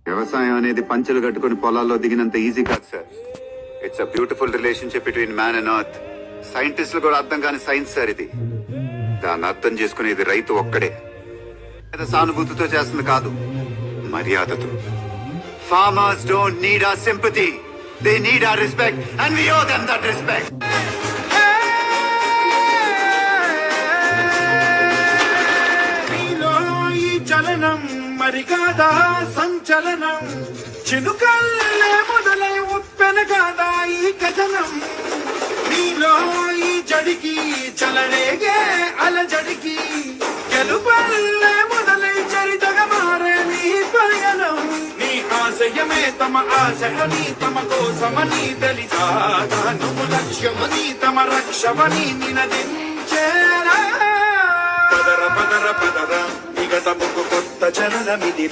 వ్యవసాయం అనేది పంచెలు కట్టుకుని పొలాల్లో దిగినంత ఈజీ కాదు sir. It's a beautiful relationship between man and earth. సైంటిస్టులు కూడా అర్థం కాని సైన్స్ సార్ ఇది. దాన్ని అర్థం చేసుకునేది రైతు ఒక్కడే. సానుభూతితో చేస్తుంది కాదు, మర్యాదతో. Farmers don't need our sympathy. They need our respect and we owe them that respect. నీలో ఈ చలనం మరి కాదా సంచలనం, చినుకల్లే మొదలై ఉప్పెన కాదా ఈ కథనం. నీలో ఈ జడికి చలనేగే అలజడికి, గెలుపల్లే మొదలై చరితగా మారే నీ పయనం. నీ ఆశయమే తమ ఆశ అని, తమ కోసమని తెలిసా నువ్వు లక్ష్యమని, తమ రక్షమని నినదించేరా. పదర పదర పదర విగతముకు కొత్త చలనమిది.